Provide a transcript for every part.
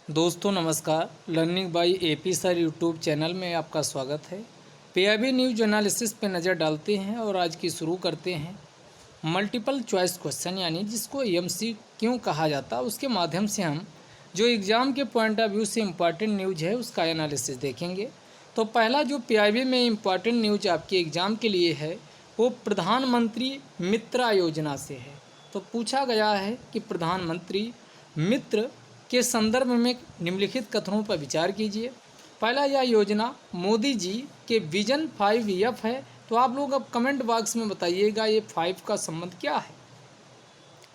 दोस्तों नमस्कार। Learning by AP sir YouTube channel में आपका स्वागत है। पीआईबी न्यूज एनालिसिस पे नज़र डालते हैं और आज की शुरू करते हैं मल्टीपल चॉइस क्वेश्चन यानी जिसको एमसीक्यू कहा जाता है। उसके माध्यम से हम जो एग्ज़ाम के पॉइंट ऑफ व्यू से इम्पॉर्टेंट न्यूज है उसका एनालिसिस देखेंगे। तो पहला जो पीआईबी में इम्पॉर्टेंट न्यूज आपके एग्ज़ाम के लिए है वो प्रधानमंत्री मित्र योजना से है। तो पूछा गया है कि प्रधानमंत्री मित्र के संदर्भ में निम्नलिखित कथनों पर विचार कीजिए। पहला, यह योजना मोदी जी के विजन 5F है। तो आप लोग अब कमेंट बॉक्स में बताइएगा ये 5 का संबंध क्या है।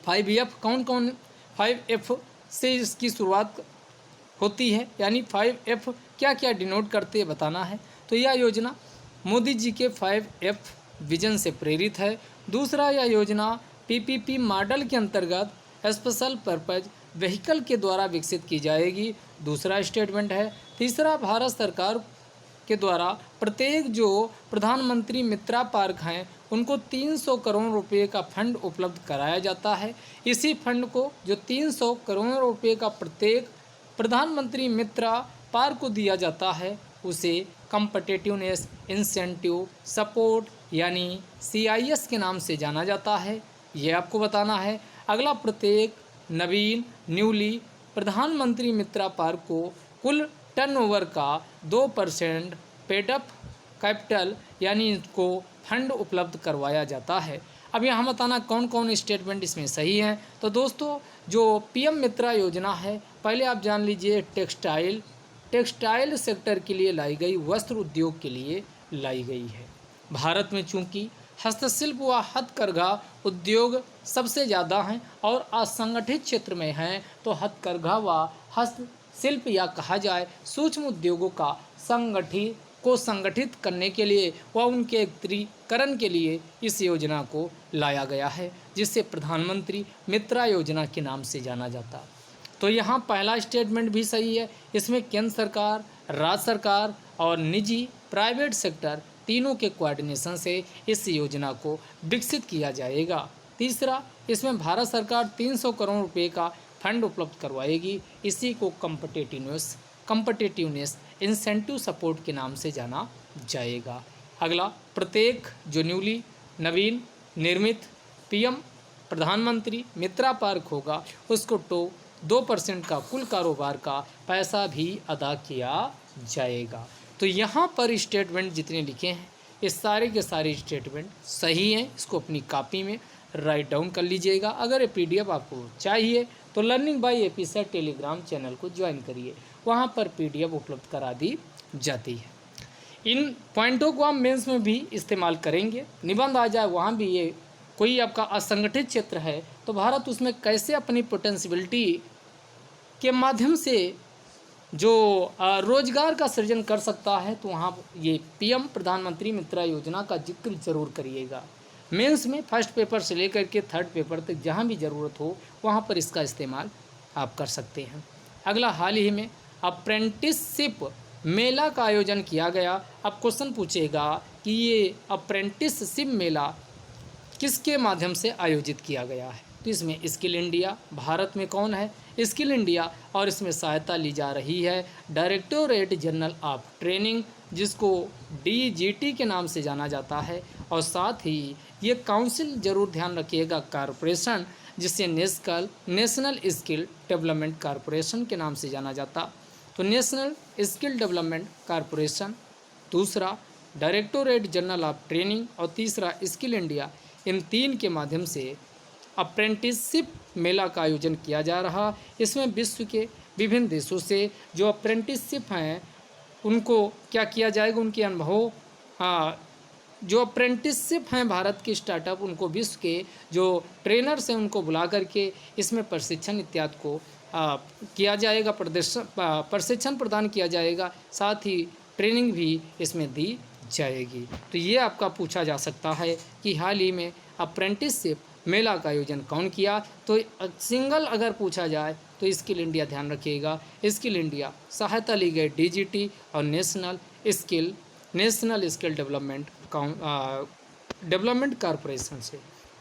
5F कौन कौन 5F से इसकी शुरुआत होती है, यानी 5F क्या क्या डिनोट करते हैं बताना है। तो यह योजना मोदी जी के 5F विजन से प्रेरित है। दूसरा, यह योजना पीपीपी मॉडल के अंतर्गत स्पेशल पर्पज व्हीकल के द्वारा विकसित की जाएगी, दूसरा स्टेटमेंट है। तीसरा, भारत सरकार के द्वारा प्रत्येक जो प्रधानमंत्री मित्रा पार्क हैं उनको 300 करोड़ रुपए का फंड उपलब्ध कराया जाता है। इसी फंड को जो 300 करोड़ रुपए का प्रत्येक प्रधानमंत्री मित्रा पार्क को दिया जाता है उसे कम्पटिटिवनेस इंसेंटिव सपोर्ट यानी CIS के नाम से जाना जाता है। ये आपको बताना है। अगला, प्रत्येक नवीन न्यूली प्रधानमंत्री मित्रा पार्क को कुल टर्नओवर का 2% पेडअप कैपिटल यानी इनको फंड उपलब्ध करवाया जाता है। अब यहाँ बताना कौन कौन स्टेटमेंट इसमें सही है। तो दोस्तों, जो PM मित्रा योजना है, पहले आप जान लीजिए टेक्सटाइल सेक्टर के लिए लाई गई, वस्त्र उद्योग के लिए लाई गई है। भारत में चूंकि हस्तशिल्प व हथकरघा उद्योग सबसे ज़्यादा हैं और असंगठित क्षेत्र में हैं, तो हथकरघा व हस्तशिल्प या कहा जाए सूक्ष्म उद्योगों का संगठित करने के लिए व उनके एकत्रीकरण के लिए इस योजना को लाया गया है, जिसे प्रधानमंत्री मित्रा योजना के नाम से जाना जाता है। तो यहाँ पहला स्टेटमेंट भी सही है। इसमें केंद्र सरकार, राज्य सरकार और निजी प्राइवेट सेक्टर तीनों के कोऑर्डिनेशन से इस योजना को विकसित किया जाएगा। तीसरा, इसमें भारत सरकार 300 करोड़ रुपए का फंड उपलब्ध करवाएगी। इसी को कम्पटिटिवनेस इंसेंटिव सपोर्ट के नाम से जाना जाएगा। अगला, प्रत्येक जो नवीन निर्मित PM प्रधानमंत्री मित्रा पार्क होगा उसको 2% का कुल कारोबार का पैसा भी अदा किया जाएगा। तो यहाँ पर स्टेटमेंट जितने लिखे हैं ये सारे के सारे स्टेटमेंट सही हैं। इसको अपनी कॉपी में राइट डाउन कर लीजिएगा। अगर ये PDF आपको चाहिए तो learning by AP sir Telegram channel को ज्वाइन करिए, वहाँ पर PDF उपलब्ध करा दी जाती है। इन पॉइंटों को हम मेंस में भी इस्तेमाल करेंगे। निबंध आ जाए वहाँ भी, ये कोई आपका असंगठित क्षेत्र है तो भारत उसमें कैसे अपनी पोटेंशियलिटी के माध्यम से जो रोजगार का सृजन कर सकता है, तो वहाँ ये PM प्रधानमंत्री मित्रा योजना का जिक्र जरूर करिएगा। मेंस में फर्स्ट पेपर से लेकर के थर्ड पेपर तक जहाँ भी ज़रूरत हो वहाँ पर इसका इस्तेमाल आप कर सकते हैं। अगला, हाल ही में अप्रेंटिसशिप मेला का आयोजन किया गया। अब क्वेश्चन पूछेगा कि ये अप्रेंटिसशिप मेला किसके माध्यम से आयोजित किया गया है। तो इसमें स्किल इंडिया, भारत में कौन है, स्किल इंडिया, और इसमें सहायता ली जा रही है डायरेक्टोरेट जनरल ऑफ ट्रेनिंग, जिसको DGT के नाम से जाना जाता है। और साथ ही ये काउंसिल जरूर ध्यान रखिएगा कॉरपोरेशन, जिसे नेशनल स्किल डेवलपमेंट कॉरपोरेशन के नाम से जाना जाता। तो नेशनल स्किल डेवलपमेंट कॉरपोरेशन, दूसरा डायरेक्टोरेट जनरल ऑफ ट्रेनिंग और तीसरा स्किल इंडिया, इन तीन के माध्यम से अप्रेंटिसशिप मेला का आयोजन किया जा रहा। इसमें विश्व के विभिन्न देशों से जो अप्रेंटिसशिप हैं उनको क्या किया जाएगा, उनके अनुभव, जो अप्रेंटिसशिप हैं भारत के स्टार्टअप, उनको विश्व के जो ट्रेनर्स हैं उनको बुला करके इसमें प्रशिक्षण इत्यादि को किया जाएगा, प्रशिक्षण प्रदान किया जाएगा, साथ ही ट्रेनिंग भी इसमें दी जाएगी। तो ये आपका पूछा जा सकता है कि हाल ही में अप्रेंटिसशिप मेला का आयोजन कौन किया। तो सिंगल अगर पूछा जाए तो स्किल इंडिया ध्यान रखिएगा। स्किल इंडिया सहायता ली गई DGT और नेशनल स्किल डेवलपमेंट कॉरपोरेशन से।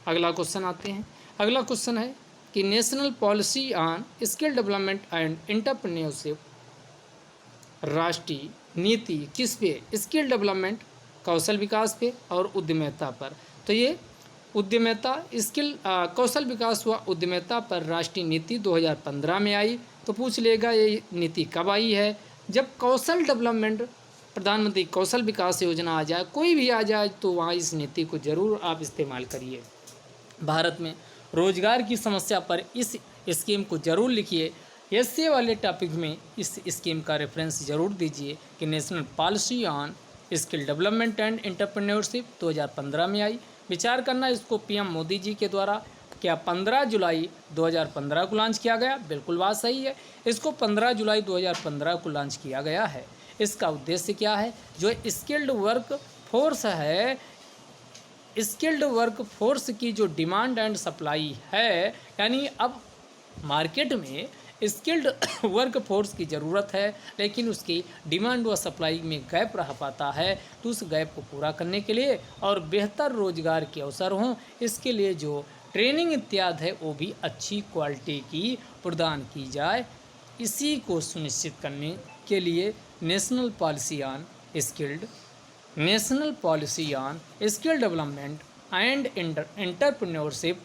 अगला क्वेश्चन आते हैं। अगला क्वेश्चन है कि national policy on skill development and entrepreneurship, राष्ट्रीय नीति किस पे? स्किल डेवलपमेंट, कौशल विकास पे और उद्यमिता पर। तो ये उद्यमिता कौशल विकास व उद्यमिता पर राष्ट्रीय नीति 2015 में आई। तो पूछ लेगा ये नीति कब आई है? जब कौशल डेवलपमेंट, प्रधानमंत्री कौशल विकास योजना आ जाए, कोई भी आ जाए, तो वहाँ इस नीति को ज़रूर आप इस्तेमाल करिए। भारत में रोजगार की समस्या पर इस स्कीम को ज़रूर लिखिए। ऐसे वाले टॉपिक में इस स्कीम का रेफरेंस ज़रूर दीजिए कि national policy on skill development and entrepreneurship 2015 में आई। विचार करना, इसको पीएम मोदी जी के द्वारा क्या 15 जुलाई 2015 को लॉन्च किया गया? बिल्कुल बात सही है, इसको 15 जुलाई 2015 को लॉन्च किया गया है। इसका उद्देश्य क्या है? जो स्किल्ड वर्क फोर्स है, स्किल्ड वर्क फोर्स की जो डिमांड एंड सप्लाई है, यानी अब मार्केट में स्किल्ड वर्क फोर्स की ज़रूरत है, लेकिन उसकी डिमांड व सप्लाई में गैप रह पाता है। तो उस गैप को पूरा करने के लिए और बेहतर रोजगार के अवसर हों, इसके लिए जो ट्रेनिंग इत्यादि है वो भी अच्छी क्वालिटी की प्रदान की जाए। इसी को सुनिश्चित करने के लिए national policy on skill development and entrepreneurship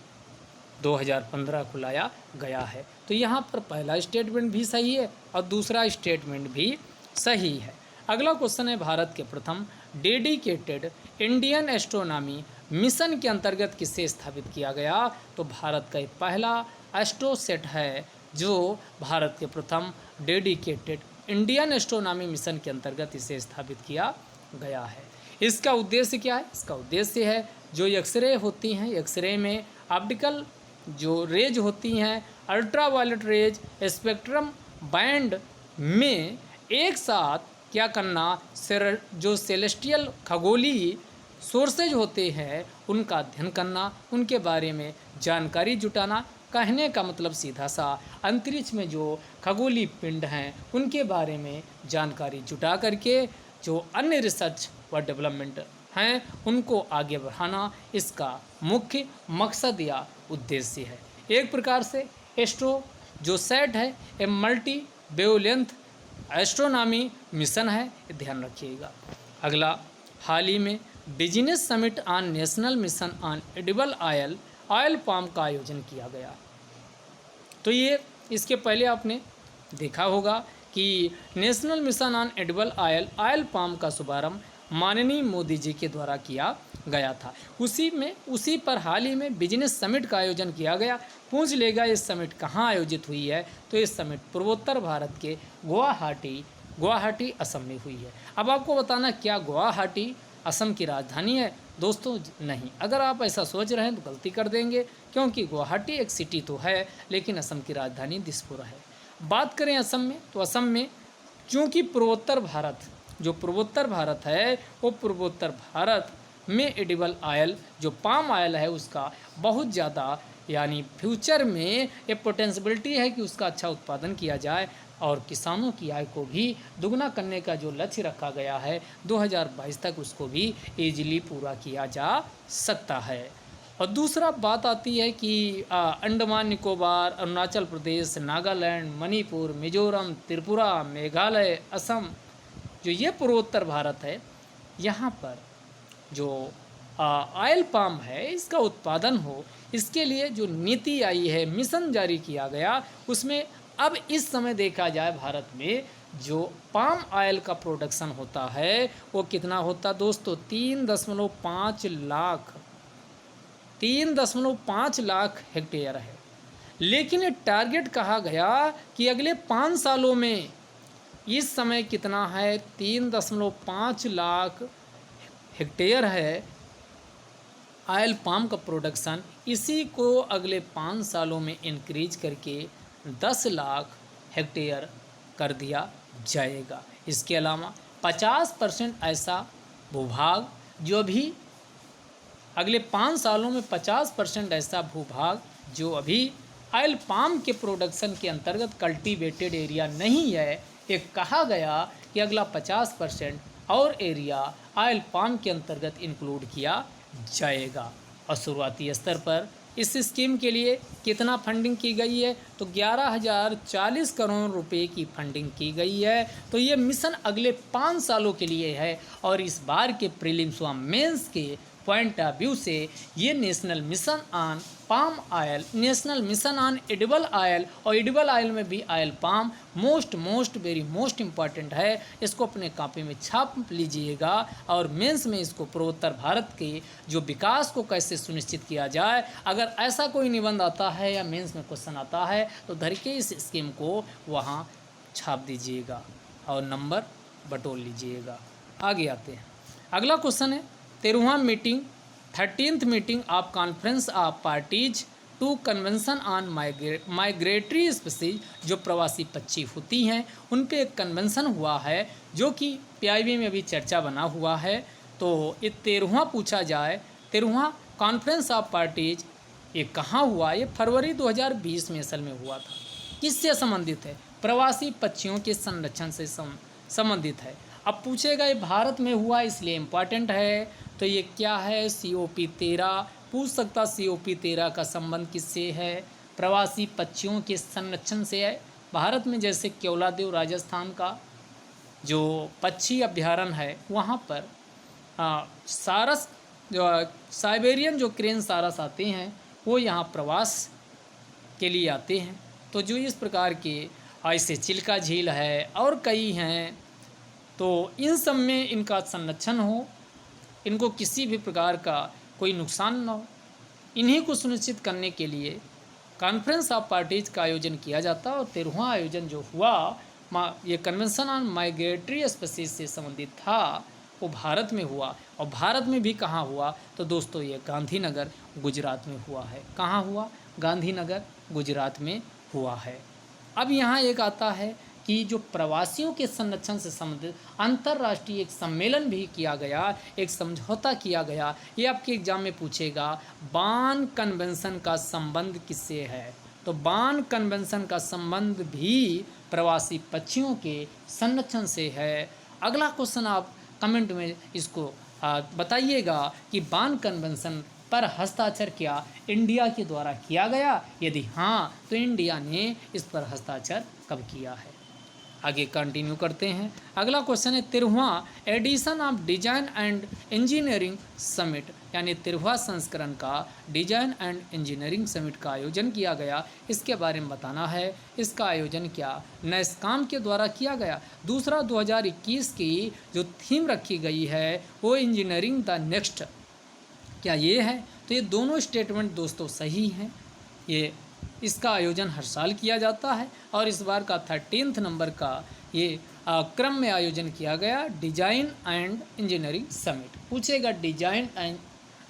2015 को लाया गया है। तो यहाँ पर पहला स्टेटमेंट भी सही है और दूसरा स्टेटमेंट भी सही है। अगला क्वेश्चन है, भारत के प्रथम डेडिकेटेड इंडियन एस्ट्रोनॉमी मिशन के अंतर्गत किसे स्थापित किया गया? तो भारत का पहला एस्ट्रोसेट है जो भारत के प्रथम डेडिकेटेड इंडियन एस्ट्रोनॉमी मिशन के अंतर्गत इसे स्थापित किया गया है। इसका उद्देश्य क्या है? इसका उद्देश्य है जो एक्सरे होती हैं, एक्सरे में ऑप्टिकल जो रेज होती हैं, ultraviolet rays spectrum band में एक साथ क्या करना, जो सेलेस्टियल खगोलीय सोर्सेज होते हैं उनका अध्ययन करना, उनके बारे में जानकारी जुटाना। कहने का मतलब सीधा सा, अंतरिक्ष में जो खगोलीय पिंड हैं उनके बारे में जानकारी जुटा करके जो अन्य रिसर्च व डेवलपमेंट हैं उनको आगे बढ़ाना इसका मुख्य मकसद या उद्देश्य है। एक प्रकार से एस्ट्रो जो सेट है a multi wavelength astronomy mission है, ध्यान रखिएगा। अगला, हाल ही में business summit on national mission on edible oil palm का आयोजन किया गया। तो ये इसके पहले आपने देखा होगा कि national mission on edible oil palm का शुभारंभ माननीय मोदी जी के द्वारा किया गया था। उसी पर हाल ही में बिजनेस समिट का आयोजन किया गया। पूछ लेगा इस समिट कहाँ आयोजित हुई है? तो इस समिट पूर्वोत्तर भारत के गुवाहाटी असम में हुई है। अब आपको बताना, क्या गुवाहाटी असम की राजधानी है? दोस्तों नहीं, अगर आप ऐसा सोच रहे हैं तो गलती कर देंगे, क्योंकि गुवाहाटी एक सिटी तो है लेकिन असम की राजधानी दिसपुर है। बात करें असम में, तो असम में चूँकि पूर्वोत्तर भारत है, वो पूर्वोत्तर भारत में एडिबल ऑयल जो पाम ऑयल है उसका बहुत ज़्यादा, यानी फ्यूचर में ये पोटेंशियलिटी है कि उसका अच्छा उत्पादन किया जाए और किसानों की आय को भी दुगना करने का जो लक्ष्य रखा गया है 2022 तक उसको भी ईजिली पूरा किया जा सकता है। और दूसरा बात आती है कि अंडमान निकोबार, अरुणाचल प्रदेश, नागालैंड, मणिपुर, मिजोरम, त्रिपुरा, मेघालय, असम, जो ये पूर्वोत्तर भारत है, यहाँ पर जो ऑयल पाम है इसका उत्पादन हो, इसके लिए जो नीति आई है, मिशन जारी किया गया, उसमें अब इस समय देखा जाए भारत में जो पाम ऑयल का प्रोडक्शन होता है वो कितना होता दोस्तों? 3.5 लाख हेक्टेयर है। लेकिन ये टारगेट कहा गया कि अगले 5 सालों में इस समय कितना है? 3.5 लाख हेक्टेयर है ऑयल पाम का प्रोडक्शन। इसी को अगले 5 सालों में इंक्रीज करके 10 लाख हेक्टेयर कर दिया जाएगा। इसके अलावा 50% ऐसा भूभाग जो भी अगले 5 सालों में 50% ऐसा भूभाग जो अभी ऑयल पाम के प्रोडक्शन के अंतर्गत कल्टीवेटेड एरिया नहीं है, ये कहा गया कि अगला 50% और एरिया ऑयल पाम के अंतर्गत इंक्लूड किया जाएगा। और शुरुआती स्तर पर इस स्कीम के लिए कितना फंडिंग की गई है, तो 11,040 करोड़ रुपए की फंडिंग की गई है। तो ये मिशन अगले 5 सालों के लिए है और इस बार के प्रीलिम्स व मेंस के पॉइंट ऑफ व्यू से ये national mission on palm oil, national mission on edible oil, और एडिबल ऑयल में भी oil palm most very most important है। इसको अपने कॉपी में छाप लीजिएगा और मेंस में इसको पूर्वोत्तर भारत के जो विकास को कैसे सुनिश्चित किया जाए, अगर ऐसा कोई निबंध आता है या मेंस में क्वेश्चन आता है तो धर के इस स्कीम को वहाँ छाप दीजिएगा और नंबर बटोर लीजिएगा। आगे आते हैं, अगला क्वेश्चन है 13वां meeting 13th meeting of conference of parties to convention on migratory species, जो प्रवासी पक्षी होती हैं उन पे एक कन्वेंशन हुआ है जो कि पीआईबी में अभी चर्चा बना हुआ है। तो ये 13वां पूछा जाए, 13वां कॉन्फ्रेंस ऑफ पार्टीज ये कहाँ हुआ, ये फरवरी 2020 में असल में हुआ था। किससे संबंधित है, प्रवासी पक्षियों के संरक्षण से संबंधित है। अब पूछेगा ये भारत में हुआ इसलिए इम्पॉर्टेंट है, तो ये क्या है, COP13 पूछ सकता। COP13 का संबंध किससे है, प्रवासी पक्षियों के संरक्षण से है। भारत में जैसे केवलादेव राजस्थान का जो पक्षी अभ्यारण्य है वहाँ पर सारस जो साइबेरियन जो क्रेन सारस आते हैं वो यहाँ प्रवास के लिए आते हैं। तो जो इस प्रकार के ऐसे चिल्का झील है और कई हैं, तो इन सब में इनका संरक्षण हो, इनको किसी भी प्रकार का कोई नुकसान न हो, इन्हीं को सुनिश्चित करने के लिए कॉन्फ्रेंस ऑफ पार्टीज का आयोजन किया जाता है। और 13वां आयोजन जो हुआ ये कन्वेंशन ऑन माइग्रेटरी स्पीसीज से संबंधित था, वो भारत में हुआ। और भारत में भी कहाँ हुआ, तो दोस्तों ये गांधीनगर गुजरात में हुआ है। कहाँ हुआ, गांधीनगर गुजरात में हुआ है। अब यहाँ एक आता है कि जो प्रवासियों के संरक्षण से संबंधित अंतर्राष्ट्रीय एक सम्मेलन भी किया गया, एक समझौता किया गया। ये आपके एग्जाम में पूछेगा, बान कन्वेंशन का संबंध किससे है, तो बान कन्वेंशन का संबंध भी प्रवासी पक्षियों के संरक्षण से है। अगला क्वेश्चन आप कमेंट में इसको बताइएगा कि बान कन्वेंशन पर हस्ताक्षर क्या इंडिया के द्वारा किया गया, यदि हाँ तो इंडिया ने इस पर हस्ताक्षर कब किया है। आगे कंटिन्यू करते हैं, अगला क्वेश्चन है 13वां edition of design and engineering summit, यानी 13वां संस्करण का डिजाइन एंड इंजीनियरिंग समिट का आयोजन किया गया। इसके बारे में बताना है, इसका आयोजन क्या नैस्कॉम के द्वारा किया गया। दूसरा 2021 की जो थीम रखी गई है वो इंजीनियरिंग द नेक्स्ट, क्या ये है, तो ये दोनों स्टेटमेंट दोस्तों सही हैं। ये इसका आयोजन हर साल किया जाता है और इस बार का 13th नंबर का ये क्रम में आयोजन किया गया डिजाइन एंड इंजीनियरिंग समिट। पूछेगा डिजाइन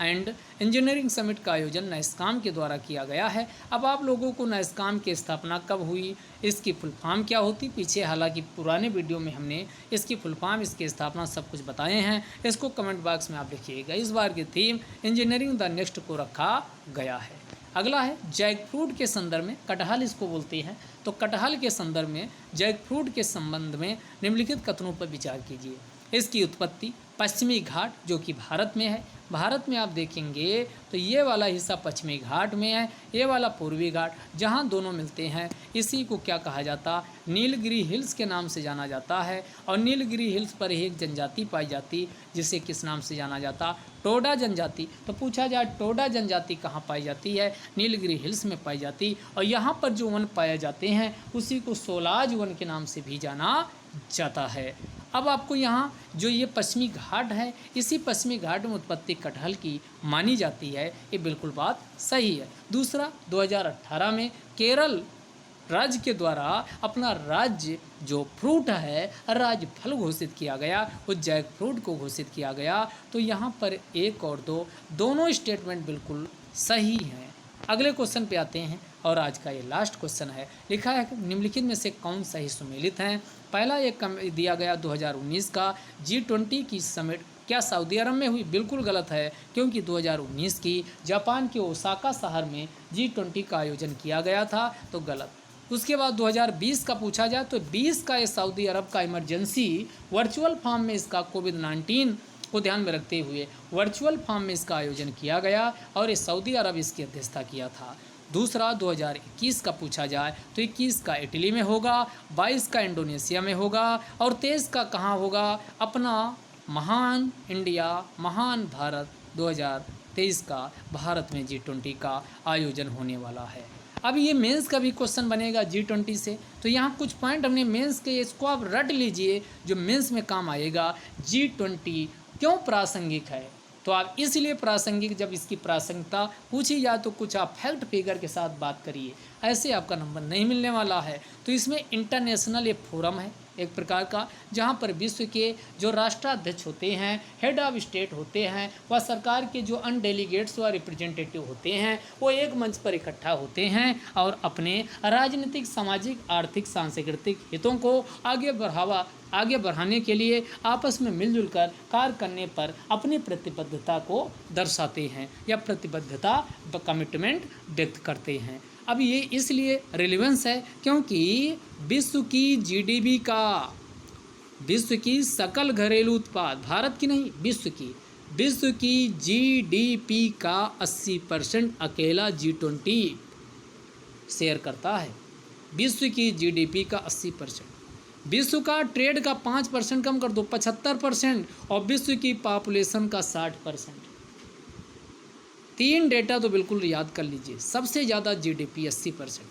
एंड इंजीनियरिंग समिट का आयोजन नैस्कॉम के द्वारा किया गया है। अब आप लोगों को नैस्कॉम की स्थापना कब हुई, इसकी फुल फॉर्म क्या होती, पीछे हालांकि पुराने वीडियो में हमने इसकी फुल फॉर्म, इसकी स्थापना सब कुछ बताए हैं, इसको कमेंट बॉक्स में आप लिखिएगा। इस बार की थीम इंजीनियरिंग द नेक्स्ट को रखा गया है। अगला है जैक फ्रूट के संदर्भ में, कटहल इसको बोलते हैं, तो कटहल के संदर्भ में जैक फ्रूट के संबंध में निम्नलिखित कथनों पर विचार कीजिए। इसकी उत्पत्ति पश्चिमी घाट जो कि भारत में है, भारत में आप देखेंगे तो ये वाला हिस्सा पश्चिमी घाट में है, ये वाला पूर्वी घाट, जहाँ दोनों मिलते हैं इसी को क्या कहा जाता, नीलगिरी हिल्स के नाम से जाना जाता है। और नीलगिरी हिल्स पर एक जनजाति पाई जाती जिसे किस नाम से जाना जाता, टोडा जनजाति। तो पूछा जाए टोडा जनजाति कहाँ पाई जाती है, नीलगिरी हिल्स में पाई जाती। और यहाँ पर जो वन पाए जाते हैं उसी को सोलाज वन के नाम से भी जाना जाता है। अब आपको यहाँ जो ये पश्चिमी घाट है, इसी पश्चिमी घाट में उत्पत्ति कटहल की मानी जाती है, ये बिल्कुल बात सही है। दूसरा 2018 में केरल राज्य के द्वारा अपना राज्य जो फ्रूट है राज्य फल घोषित किया गया, वो जैक फ्रूट को घोषित किया गया। तो यहाँ पर एक और दो दोनों स्टेटमेंट बिल्कुल सही हैं। अगले क्वेश्चन पे आते हैं और आज का ये लास्ट क्वेश्चन है, लिखा है निम्नलिखित में से कौन सही सुमेलित हैं। पहला एक दिया गया 2019 का G20 की समिट क्या सऊदी अरब में हुई, बिल्कुल गलत है, क्योंकि 2019 की जापान के ओसाका शहर में G20 का आयोजन किया गया था, तो गलत। उसके बाद 2020 का पूछा जाए तो 20 का ये सऊदी अरब का इमरजेंसी वर्चुअल फॉर्म में इसका कोविड-19 को ध्यान में रखते हुए वर्चुअल फॉर्म में इसका आयोजन किया गया और ये सऊदी अरब इसकी अध्यक्षता किया था। दूसरा 2021 का पूछा जाए तो 21 का इटली में होगा, 22 का इंडोनेशिया में होगा और 23 का कहाँ होगा? अपना महान इंडिया, महान भारत 2023 का भारत में G20 का आयोजन होने वाला है। अब ये मेंस का भी क्वेश्चन बनेगा G20 से, तो यहाँ कुछ पॉइंट हमने मेंस के, इसको आप रट लीजिए जो मेंस में काम आएगा। G20 क्यों प्रासंगिक है? तो आप इसलिए प्रासंगिक, जब इसकी प्रासंगिकता पूछी जाए तो कुछ आप फैक्ट फिगर के साथ बात करिए, ऐसे आपका नंबर नहीं मिलने वाला है। तो इसमें इंटरनेशनल एक फोरम है एक प्रकार का, जहाँ पर विश्व के जो राष्ट्राध्यक्ष होते हैं, हेड ऑफ स्टेट होते हैं, व सरकार के जो अनडेलीगेट्स व रिप्रेजेंटेटिव होते हैं, वो एक मंच पर इकट्ठा होते हैं और अपने राजनीतिक, सामाजिक, आर्थिक, सांस्कृतिक हितों को आगे बढ़ाने के लिए आपस में मिलजुल कर कार्य करने पर अपनी प्रतिबद्धता को दर्शाते हैं या प्रतिबद्धता कमिटमेंट व्यक्त करते हैं। अब ये इसलिए रिलेवेंस है क्योंकि विश्व की जीडीपी का, विश्व की सकल घरेलू उत्पाद, भारत की नहीं, विश्व की जीडीपी का 80% अकेला G20 शेयर करता है। विश्व की जीडीपी का 80%, विश्व का ट्रेड का 5% कम कर दो 75%, और विश्व की पॉपुलेशन का 60%। तीन डेटा तो बिल्कुल याद कर लीजिए। सबसे ज़्यादा जीडीपी 80%,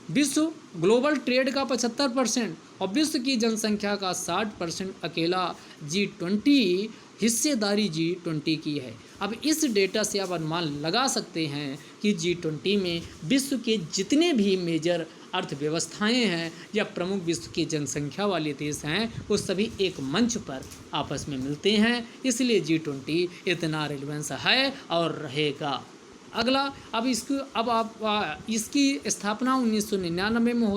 विश्व ग्लोबल ट्रेड का 75% और विश्व की जनसंख्या का 60% अकेला G20 हिस्सेदारी G20 की है। अब इस डेटा से आप अनुमान लगा सकते हैं कि G20 में विश्व के जितने भी मेजर अर्थव्यवस्थाएं हैं या प्रमुख विश्व की जनसंख्या वाले देश हैं, वो सभी एक मंच पर आपस में मिलते हैं। इसलिए G20 इतना रिलेवेंस है और रहेगा। अगला, अब इसकी स्थापना 1999 में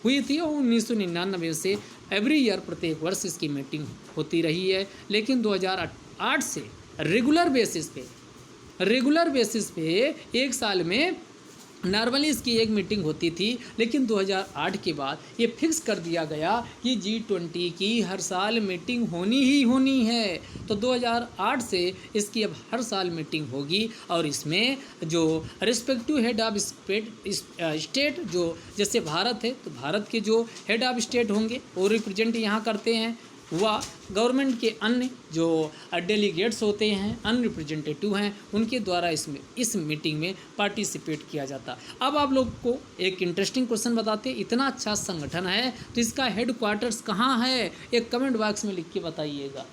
हुई थी और 1999 से एवरी ईयर, प्रत्येक वर्ष इसकी मीटिंग होती रही है। लेकिन 2008 से रेगुलर बेसिस पे एक साल में नॉर्मली इसकी एक मीटिंग होती थी, लेकिन 2008 के बाद ये फिक्स कर दिया गया कि G20 की हर साल मीटिंग होनी ही होनी है। तो 2008 से इसकी अब हर साल मीटिंग होगी और इसमें जो रिस्पेक्टिव हेड ऑफ स्टेट, जो जैसे भारत है तो भारत के जो हेड ऑफ स्टेट होंगे वो रिप्रेजेंट यहाँ करते हैं, व गवर्नमेंट के अन्य जो डेलीगेट्स होते हैं, अन्य रिप्रेजेंटेटिव हैं, उनके द्वारा इस मीटिंग में पार्टिसिपेट किया जाता। अब आप लोग को एक इंटरेस्टिंग क्वेश्चन बताते हैं। इतना अच्छा संगठन है तो इसका हेड क्वार्टर्स कहाँ है? एक कमेंट बॉक्स में लिख के बताइएगा।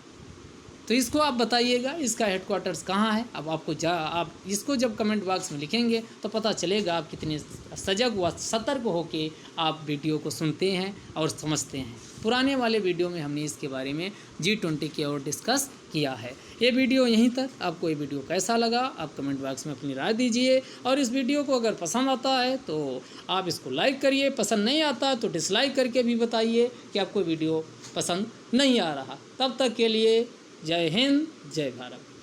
तो इसको आप बताइएगा इसका हेड क्वार्टर्स कहाँ है। अब आप इसको जब कमेंट बॉक्स में लिखेंगे तो पता चलेगा आप कितने सजग व सतर्क होकर आप वीडियो को सुनते हैं और समझते हैं। पुराने वाले वीडियो में हमने इसके बारे में G20 की और डिस्कस किया है। ये वीडियो यहीं तक। आपको ये वीडियो कैसा लगा आप कमेंट बॉक्स में अपनी राय दीजिए, और इस वीडियो को अगर पसंद आता है तो आप इसको लाइक करिए, पसंद नहीं आता तो डिसलाइक करके भी बताइए कि आपको वीडियो पसंद नहीं आ रहा। तब तक के लिए जय हिंद, जय भारत।